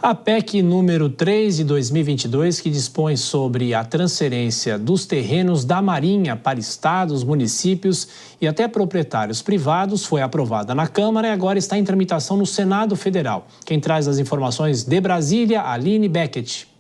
A PEC número 3 de 2022, que dispõe sobre a transferência dos terrenos da Marinha para estados, municípios e até proprietários privados, foi aprovada na Câmara e agora está em tramitação no Senado Federal. Quem traz as informações de Brasília, Aline Beckett.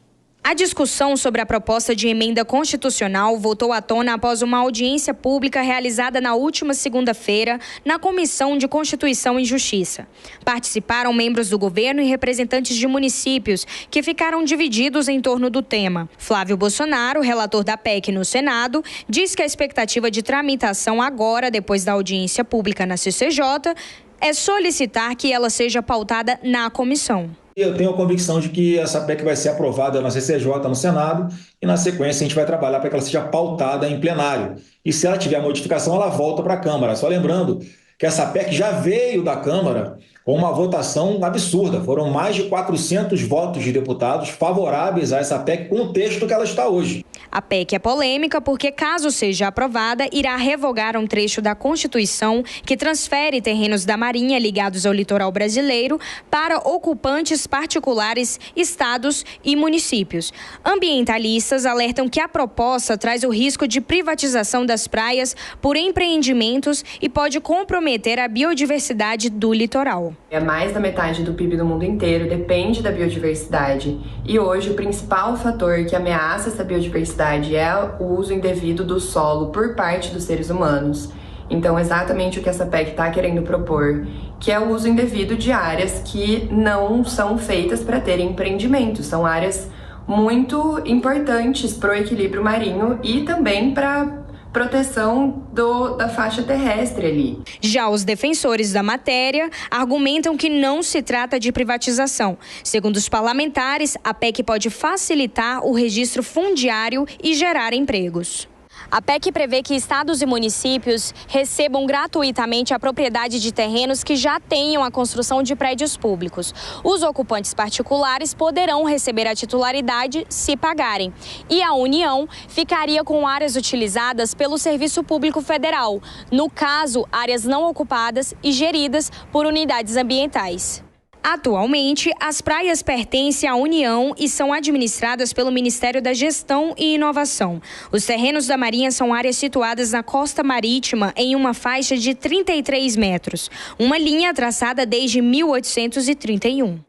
A discussão sobre a proposta de emenda constitucional voltou à tona após uma audiência pública realizada na última segunda-feira na Comissão de Constituição e Justiça. Participaram membros do governo e representantes de municípios, que ficaram divididos em torno do tema. Flávio Bolsonaro, relator da PEC no Senado, diz que a expectativa de tramitação agora, depois da audiência pública na CCJ, é solicitar que ela seja pautada na comissão. Eu tenho a convicção de que essa PEC vai ser aprovada na CCJ, no Senado, e na sequência a gente vai trabalhar para que ela seja pautada em plenário. E se ela tiver modificação, ela volta para a Câmara. Só lembrando que essa PEC já veio da Câmara com uma votação absurda. Foram mais de 400 votos de deputados favoráveis a essa PEC com o texto que ela está hoje. A PEC é polêmica porque, caso seja aprovada, irá revogar um trecho da Constituição que transfere terrenos da Marinha ligados ao litoral brasileiro para ocupantes particulares, estados e municípios. Ambientalistas alertam que a proposta traz o risco de privatização das praias por empreendimentos e pode comprometer a biodiversidade do litoral. Mais da metade do PIB do mundo inteiro depende da biodiversidade. E hoje o principal fator que ameaça essa biodiversidade é o uso indevido do solo por parte dos seres humanos. Então, exatamente o que essa PEC está querendo propor, que é o uso indevido de áreas que não são feitas para terem empreendimentos. São áreas muito importantes para o equilíbrio marinho e também para proteção da faixa terrestre ali. Já os defensores da matéria argumentam que não se trata de privatização. Segundo os parlamentares, a PEC pode facilitar o registro fundiário e gerar empregos. A PEC prevê que estados e municípios recebam gratuitamente a propriedade de terrenos que já tenham a construção de prédios públicos. Os ocupantes particulares poderão receber a titularidade se pagarem. E a União ficaria com áreas utilizadas pelo Serviço Público Federal, no caso, áreas não ocupadas e geridas por unidades ambientais. Atualmente, as praias pertencem à União e são administradas pelo Ministério da Gestão e Inovação. Os terrenos da Marinha são áreas situadas na costa marítima em uma faixa de 33 metros, uma linha traçada desde 1831.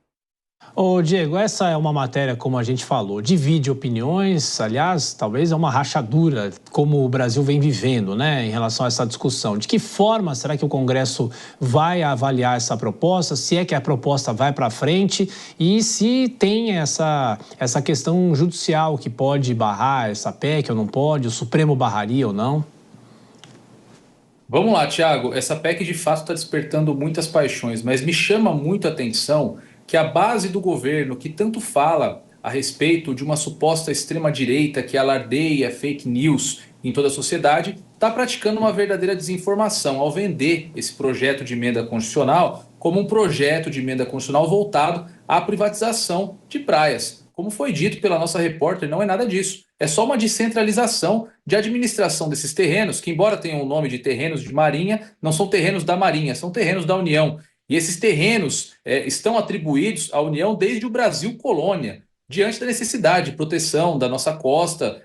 Ô Diego, essa é uma matéria, como a gente falou, divide opiniões, aliás, talvez é uma rachadura, como o Brasil vem vivendo, né, em relação a essa discussão. De que forma será que o Congresso vai avaliar essa proposta, se é que a proposta vai para frente e se tem essa questão judicial que pode barrar essa PEC ou não pode, o Supremo barraria ou não? Vamos lá, Thiago, essa PEC de fato está despertando muitas paixões, mas me chama muito a atenção que a base do governo, que tanto fala a respeito de uma suposta extrema-direita que alardeia fake news em toda a sociedade, está praticando uma verdadeira desinformação ao vender esse projeto de emenda constitucional como um projeto de emenda constitucional voltado à privatização de praias. Como foi dito pela nossa repórter, não é nada disso. É só uma descentralização de administração desses terrenos, que embora tenham o nome de terrenos de Marinha, não são terrenos da Marinha, são terrenos da União. E esses terrenos estão atribuídos à União desde o Brasil colônia, diante da necessidade de proteção da nossa costa,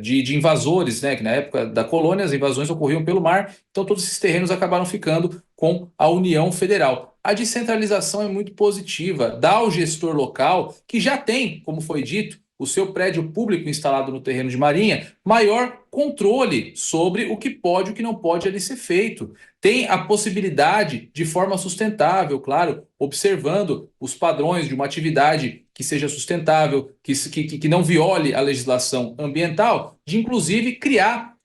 de invasores, né? Que na época da colônia as invasões ocorriam pelo mar, então todos esses terrenos acabaram ficando com a União Federal. A descentralização é muito positiva, dá ao gestor local, que já tem, como foi dito, o seu prédio público instalado no terreno de Marinha, maior controle sobre o que pode e o que não pode ali ser feito. Tem a possibilidade, de forma sustentável, claro, observando os padrões de uma atividade que seja sustentável, que não viole a legislação ambiental, de inclusive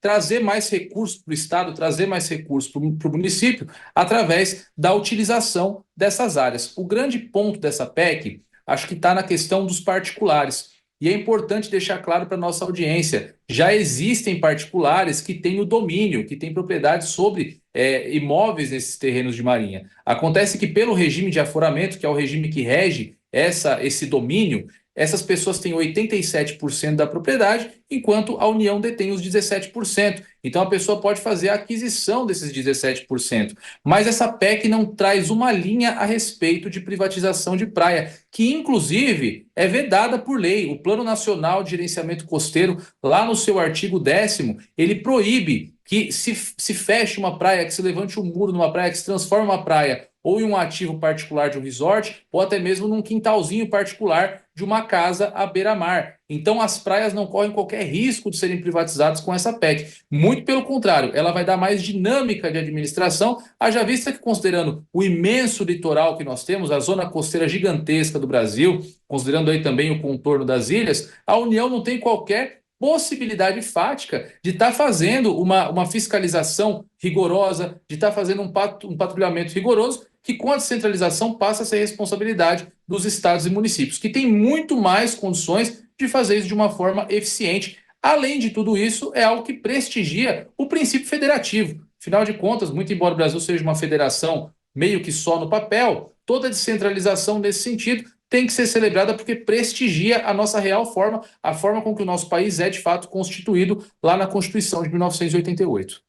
trazer mais recursos para o Estado, trazer mais recursos para o município, através da utilização dessas áreas. O grande ponto dessa PEC, acho que está na questão dos particulares. E é importante deixar claro para a nossa audiência, já existem particulares que têm o domínio, que têm propriedade sobre imóveis nesses terrenos de Marinha. Acontece que pelo regime de aforamento, que é o regime que rege esse domínio, essas pessoas têm 87% da propriedade, enquanto a União detém os 17%. Então a pessoa pode fazer a aquisição desses 17%. Mas essa PEC não traz uma linha a respeito de privatização de praia, que inclusive é vedada por lei. O Plano Nacional de Gerenciamento Costeiro, lá no seu artigo 10º, ele proíbe que se feche uma praia, que se levante um muro numa praia, que se transforme uma praia ou em um ativo particular de um resort, ou até mesmo num quintalzinho particular de uma casa à beira-mar. Então as praias não correm qualquer risco de serem privatizadas com essa PEC. Muito pelo contrário, ela vai dar mais dinâmica de administração, haja vista que, considerando o imenso litoral que nós temos, a zona costeira gigantesca do Brasil, considerando aí também o contorno das ilhas, a União não tem qualquer possibilidade fática de estar fazendo uma fiscalização rigorosa, de estar fazendo um patrulhamento rigoroso, que com a descentralização passa a ser responsabilidade dos estados e municípios, que têm muito mais condições de fazer isso de uma forma eficiente. Além de tudo isso, é algo que prestigia o princípio federativo. Afinal de contas, muito embora o Brasil seja uma federação meio que só no papel, toda descentralização nesse sentido tem que ser celebrada porque prestigia a nossa real forma, a forma com que o nosso país é de fato constituído lá na Constituição de 1988.